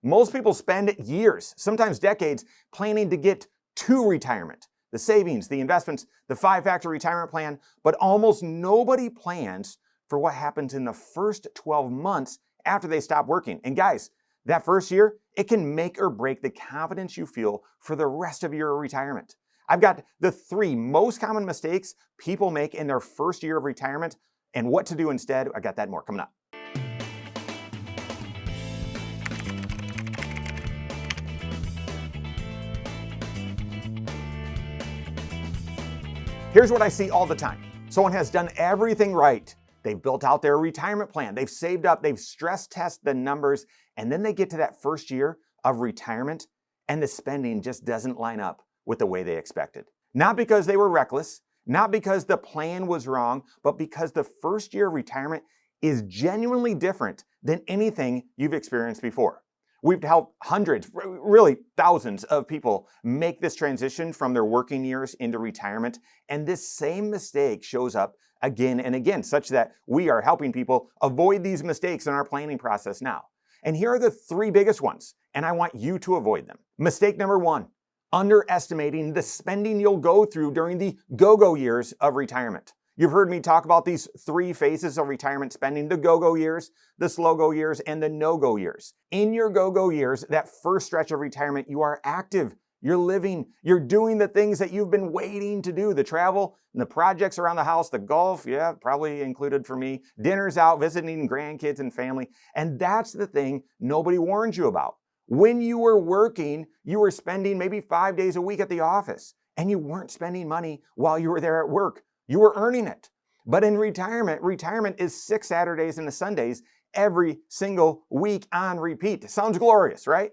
Most people spend years, sometimes decades, planning to get to retirement. The savings, the investments, the 5-factor retirement plan, but almost nobody plans for what happens in the first 12 months after they stop working. And guys, that first year, it can make or break the confidence you feel for the rest of your retirement. I've got the 3 most common mistakes people make in their first year of retirement and what to do instead. I got that and more coming up. Here's what I see all the time. Someone has done everything right. They've built out their retirement plan. They've saved up. They've stress tested the numbers. And then they get to that first year of retirement and the spending just doesn't line up with the way they expected. Not because they were reckless, not because the plan was wrong, but because the first year of retirement is genuinely different than anything you've experienced before. We've helped hundreds, really thousands of people make this transition from their working years into retirement. And this same mistake shows up again and again, such that we are helping people avoid these mistakes in our planning process now. And here are the 3 biggest ones, and I want you to avoid them. Mistake number 1, underestimating the spending you'll go through during the go-go years of retirement. You've heard me talk about these 3 phases of retirement spending: the go-go years, the slow-go years, and the no-go years. In your go-go years, that first stretch of retirement, you are active, you're living, you're doing the things that you've been waiting to do: the travel, and the projects around the house, the golf, yeah, probably included for me, dinners out, visiting grandkids and family. And that's the thing nobody warns you about. When you were working, you were spending maybe 5 days a week at the office, and you weren't spending money while you were there at work. You were earning it. But in retirement is 6 Saturdays and the Sundays every single week on repeat. Sounds glorious, right?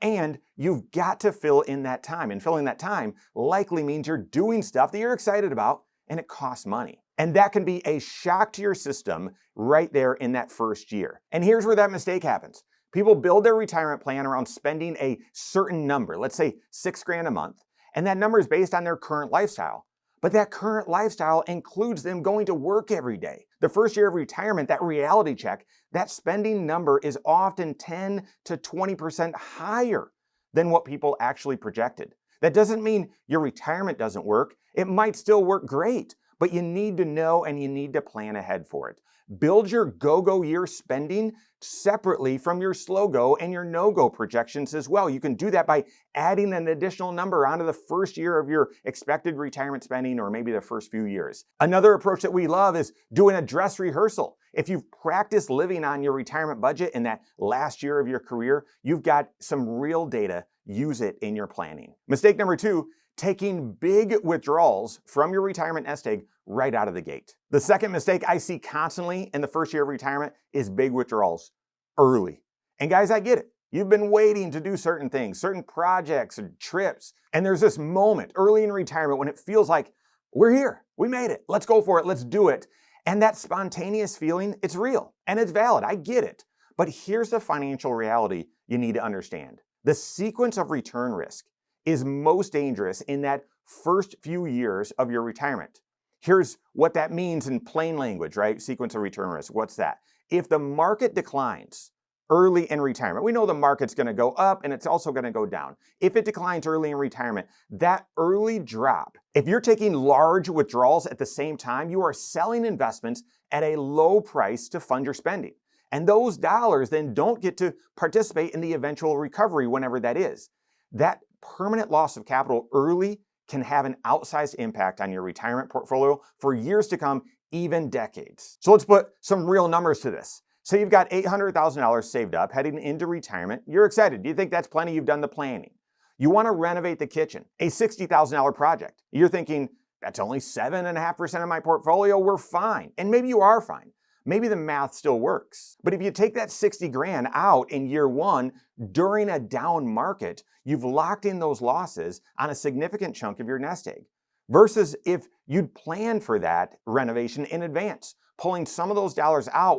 And you've got to fill in that time. And filling that time likely means you're doing stuff that you're excited about and it costs money. And that can be a shock to your system right there in that first year. And here's where that mistake happens. People build their retirement plan around spending a certain number, let's say $6,000 a month, and that number is based on their current lifestyle. But that current lifestyle includes them going to work every day. The first year of retirement, that reality check, that spending number is often 10 to 20% higher than what people actually projected. That doesn't mean your retirement doesn't work. It might still work great, but you need to know and you need to plan ahead for it. Build your go-go year spending separately from your slow-go and your no-go projections as well. You can do that by adding an additional number onto the first year of your expected retirement spending, or maybe the first few years. Another approach that we love is doing a dress rehearsal. If you've practiced living on your retirement budget in that last year of your career, you've got some real data. Use it in your planning. Mistake number 2, taking big withdrawals from your retirement nest egg right out of the gate. The second mistake I see constantly in the first year of retirement is big withdrawals early. And guys, I get it. You've been waiting to do certain things, certain projects and trips. And there's this moment early in retirement when it feels like we're here, we made it, let's go for it, let's do it. And that spontaneous feeling, it's real and it's valid. I get it. But here's the financial reality you need to understand. The sequence of return risk is most dangerous in that first few years of your retirement. Here's what that means in plain language, right? Sequence of return risk. What's that? If the market declines early in retirement, we know the market's going to go up and it's also going to go down. If it declines early in retirement, that early drop, if you're taking large withdrawals at the same time, you are selling investments at a low price to fund your spending. And those dollars then don't get to participate in the eventual recovery whenever that is. That permanent loss of capital early can have an outsized impact on your retirement portfolio for years to come, even decades. So let's put some real numbers to this. So you've got $800,000 saved up heading into retirement. You're excited. Do you think that's plenty? You've done the planning. You want to renovate the kitchen, a $60,000 project. You're thinking, that's only 7.5% of my portfolio. We're fine. And maybe you are fine. Maybe the math still works. But if you take that 60 grand out in year 1 during a down market, you've locked in those losses on a significant chunk of your nest egg. Versus if you'd planned for that renovation in advance, pulling some of those dollars out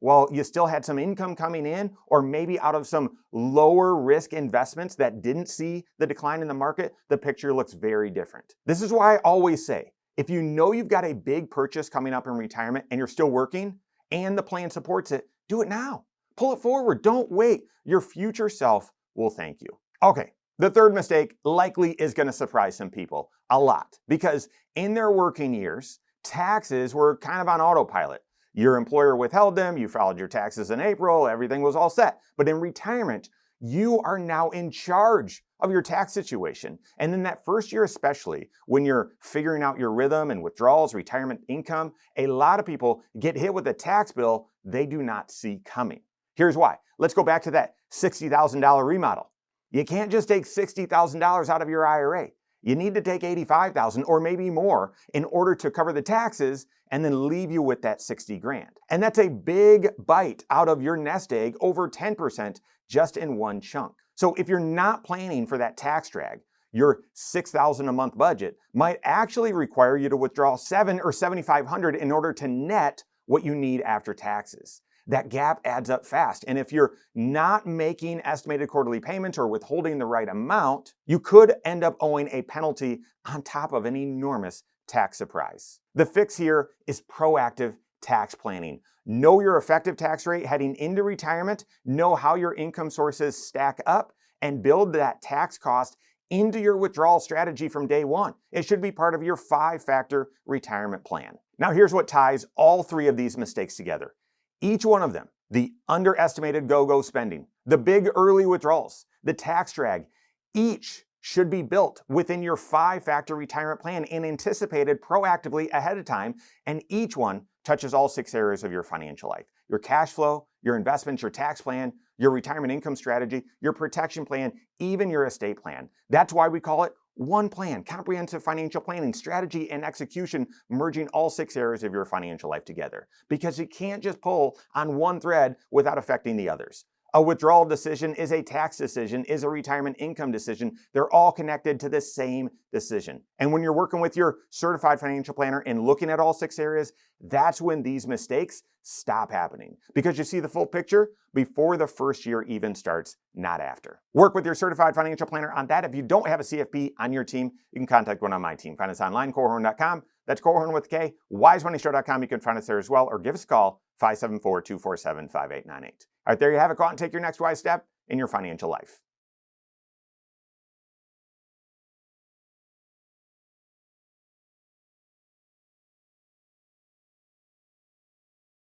while you still had some income coming in, or maybe out of some lower risk investments that didn't see the decline in the market, the picture looks very different. This is why I always say, if you know you've got a big purchase coming up in retirement and you're still working, and the plan supports it, do it now. Pull it forward. Don't wait. Your future self will thank you. Okay, the third mistake likely is going to surprise some people a lot because in their working years, taxes were kind of on autopilot. Your employer withheld them, you filed your taxes in April, everything was all set. But in retirement, you are now in charge of your tax situation. And in that first year, especially when you're figuring out your rhythm and withdrawals, retirement income, a lot of people get hit with a tax bill they do not see coming. Here's why. Let's go back to that $60,000 remodel. You can't just take $60,000 out of your IRA. You need to take $85,000 or maybe more in order to cover the taxes and then leave you with that 60 grand. And that's a big bite out of your nest egg, over 10% just in one chunk. So if you're not planning for that tax drag, your $6,000 a month budget might actually require you to withdraw $7,000 or $7,500 in order to net what you need after taxes. That gap adds up fast. And if you're not making estimated quarterly payments or withholding the right amount, you could end up owing a penalty on top of an enormous tax surprise. The fix here is proactive tax planning. Know your effective tax rate heading into retirement, know how your income sources stack up, and build that tax cost into your withdrawal strategy from day one. It should be part of your 5-factor retirement plan. Now here's what ties all three of these mistakes together. Each one of them, the underestimated go-go spending, the big early withdrawals, the tax drag, each should be built within your 5-factor retirement plan and anticipated proactively ahead of time, and each one touches all 6 areas of your financial life. Your cash flow, your investments, your tax plan, your retirement income strategy, your protection plan, even your estate plan. That's why we call it one plan, comprehensive financial planning, strategy, and execution, merging all 6 areas of your financial life together. Because you can't just pull on one thread without affecting the others. A withdrawal decision is a tax decision, is a retirement income decision. They're all connected to the same decision. And when you're working with your certified financial planner and looking at all 6 areas, that's when these mistakes stop happening. Because you see the full picture before the first year even starts, not after. Work with your certified financial planner on that. If you don't have a CFP on your team, you can contact one on my team. Find us online, Korhorn.com. That's Korhorn with K. WiseMoneyShow.com. You can find us there as well, or give us a call, 574-247-5898. All right, there you have it. Go out and take your next wise step in your financial life.